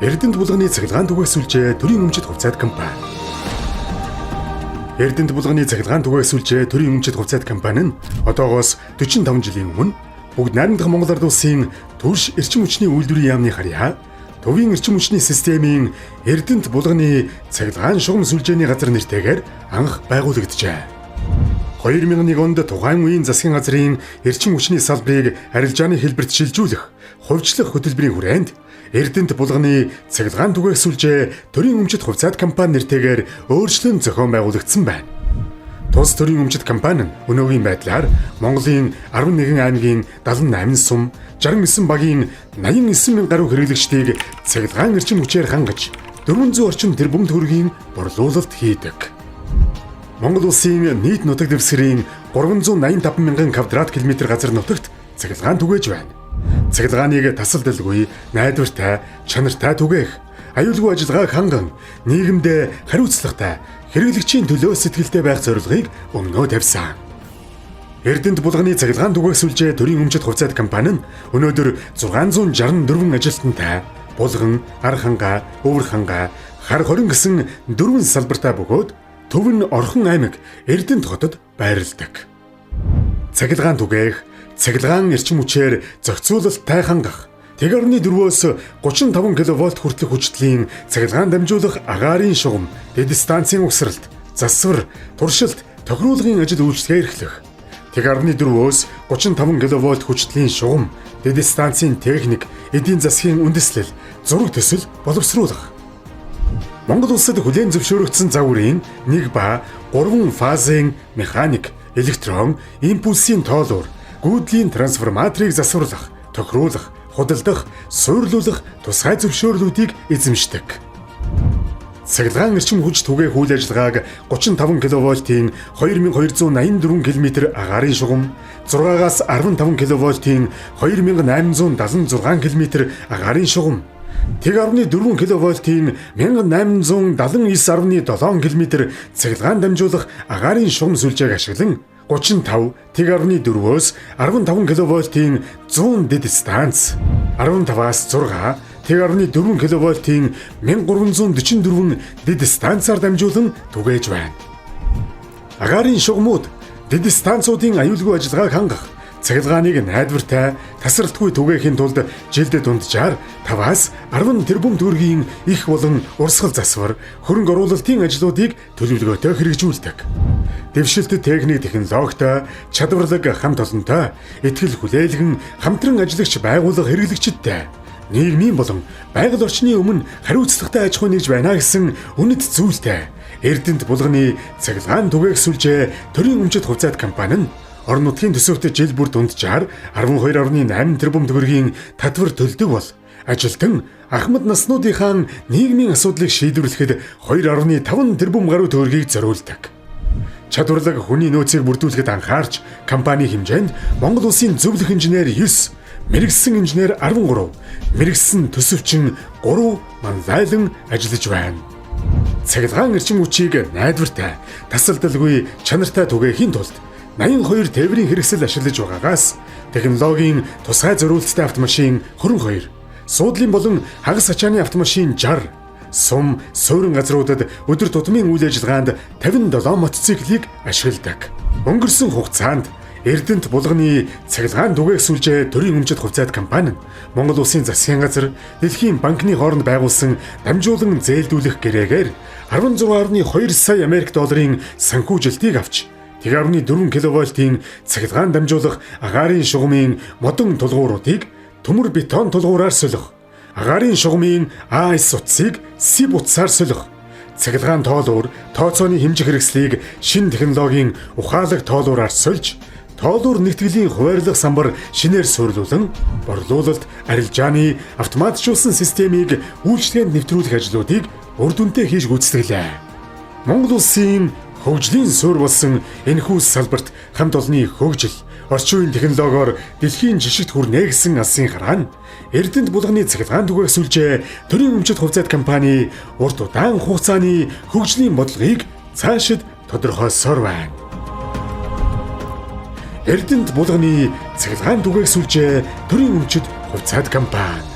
Эрдэнэт булганы цахилгаан түгэсүүлжээ төрийн өмчит хувьцаат компани. Эрдэнэт булганы цахилгаан түгэсүүлжээ төрийн өмчит хувьцаат компани нь одоогоос 45 жилийн өмнө бүгд найрамдах Монгол Ард улсын турш эрчим хүчний үйлдвэрийн яамны харьяа төвийн эрчим хүчний системийн Эрдэнэт булганы цахилгаан шугам сүлжээний газар нэртэйгээр анх байгуулагджээ. 2001 онд тухайн үеийн засгийн газрын эрчим хүчний салбарыг арилжааны хэлбэрт шилжүүлэх хувьчлах хөтөлбөрийн хүрээнд Эрдэнэт булганы цахилгаан түгэсүүлжээ төрийн өмчит хувьцаат компани нэртэйгээр өөрчлөн зохион байгуулагдсан байна. Тус төрийн өмчит компани нь өнөөгийн байдлаар Монголын 11 аймгийн 78 сум, 69 багийн 89 мянган гаруй хэрэглэгчдийг цахилгаан эрчим хүчээр хангаж 400 орчим тэрбум төгрөгийн борлуулалт хийдэг. Монгол улсын нийт нутаг дэвсгэрийн 385 мянган квадрат километр газар нутагт цахилгаан түгээж байна. Цахилгааныг тасалдалгүй, найдвартай, чанартай түгээх, аюулгүй ажиллагааг ханган, нийгэмдээ хариуцлагатай, хэрэглэгчийн төлөө сэтгэлтэй байх зорилгыг өмнөө тавьсан. Эрдэнэт булганы цахилгаан түгэсүүлжээ төрийн өмчит хувьцаат компани нь өнөөдөр 664 ажилтнтай, булган, ар хангаа, өвөр хангаа, хар хорин гэсэн 4 салбартай бөгөөд Төв нь Орхон аймаг Эрдэнэт хотод байрладаг. Цахилгаан түгээх, цахилгаан эрчим хүчээр зохицуулалттай хангах, 1.4-өөс 35 кВт хүртэлх хүчтлийн цахилгаан дамжуулах агаарын шугам, дэд станцын угсралт, засвар, туршилт, тохируулгын ажил үйлчлэгээ эрхлэх, 1.4-өөс 35 кВт хүчтлийн шугам, дэд станцын техник, эдийн засгийн үндэслэл, зураг төсөл боловсруулах. Монгол улсад хүлээн зөвшөөрөгдсөн загварын 1 ба 3 фазын механик, электрон, импульсийн тоолуур, гүйдлийн трансформаторыг засварлах, тохируулах, худалдах, суйрлуулах тусгай зөвшөөрлүүдийг эзэмшдэг. Цахилгаан эрчим хүч түгээх үйл ажиллагааг 35 кВт-ийн 2284 км агаарын шугам, 6-аас 15 кВт-ийн 2876 км агаарын шугам, 1.4 кВт-ийн 1879.7 км цахилгаан дамжуулах агаарын шугам сүлжээг ашиглан 35, 1.4-өөс 15 кВт-ийн 100 дэд станц, 15-аас 6, 1.4 кВт-ийн 1344 дэд станцаар дамжуулан түгээж байна. Агаарын шугамуд дэд станцуудын аюулгүй ажиллагааг хангах, цахилгааныг найдвартай, тасралтгүй түгээхийн тулд жилд дунджаар 5-аас 10 тэрбум төгрөгийн их болон урсгал засвар, хөрөнгө оруулалтын ажлуудыг төлөвлөгөөтэй хэрэгжүүлдэг. Дэвшилт техник технологитой, чадварлаг хамт олонтой, ихтгэл хүлээлгэн хамтран ажиллагч байгууллага хэрэглэгчдтэй нийгмийн болон байгаль орчны өмнө хариуцлагатай аж ахуй нэгж байна гэсэн үнэт зүйлтэй Эрдэнэт булганы цахилгаан түгэсүүлжээ төрийн өмчит хувьцаат компани нь орон нутгийн төсөвт жил бүр дунджаар 12.8 тэрбум төгрөгийн татвар төлдөг бол ажилтан Ахмад наснуудынхаа нийгмийн асуудлыг шийдвэрлэхэд 2.5 тэрбум гаруй төгрөгийг зориулдаг. Чадварлаг хүний нөөцийг бүрдүүлэхэд анхаарч компани хэмжээнд Монгол улсын зөвлөх инженер 9, мэрэгсэн инженер 13, мэрэгсэн төсөвчин 3 манлайлан ажиллаж байна. Цахилгаан эрчим хүчийг найдвартай, тасалдалгүй, чанартай түгээхийн тулд 82 тээврийн хэрэгсэл ашиглаж байгаагаас технологийн тусгай зориулалттай автомашин 22, суудлын болон хагас ачааны автомашин 60, сум, суурин газруудад өдөр тутмын үйл ажиллагаанд 57 мотоциклийг ашигладаг. Өнгөрсөн хугацаанд Эрдэнэт булганы цахилгаан түгэсүүлжээ төрийн өмчит хувьцаат компани нь Монгол улсын засгийн газар, Дэлхийн банкны хооронд байгуулсан дамжуулан зээлдүүлэх гэрээгээр 16.2 сая Америк долларын санхүүжилтийг авч 1.4 кВт-ийн цахилгаан дамжуулах агаарын шугамын модон тулгууруудыг төмөр бетон тулгуураар солих, агаарын шугамын АС утсыг СИБ утсаар солих, цахилгаан тоолуур, тооцооны хэмжих хэрэгслийг шинэ технологийн ухаалаг тоолуураар сольж, тоолуур нэгтгэлийн хуваарлах самбар шинээр суйрлуулан, борлуулалт, арилжааны автоматжуулсан системийг үйлчлэгэнд нэвтрүүлэх ажлуудыг үр дүнтэй хийж гүйцэтгэлээ. Монгол улсын хөгжлийн суурь болсон энэхүү салбарт хамт олонны хөгжил, орчин үеийн технологиор дэлхийн жишгт хүрнэ гэсэн алсын хараа нь Эрдэнэт булганы цахилгаан түгэсүүлжээ төрийн өмчит хувьцаат компани урт удаан хугацааны хөгжлийн бодлогыг цаашид тодорхойлсоор байна. Эрдэнэт булганы цахилгаан түгэсүүлжээ төрийн өмчит хувьцаат компани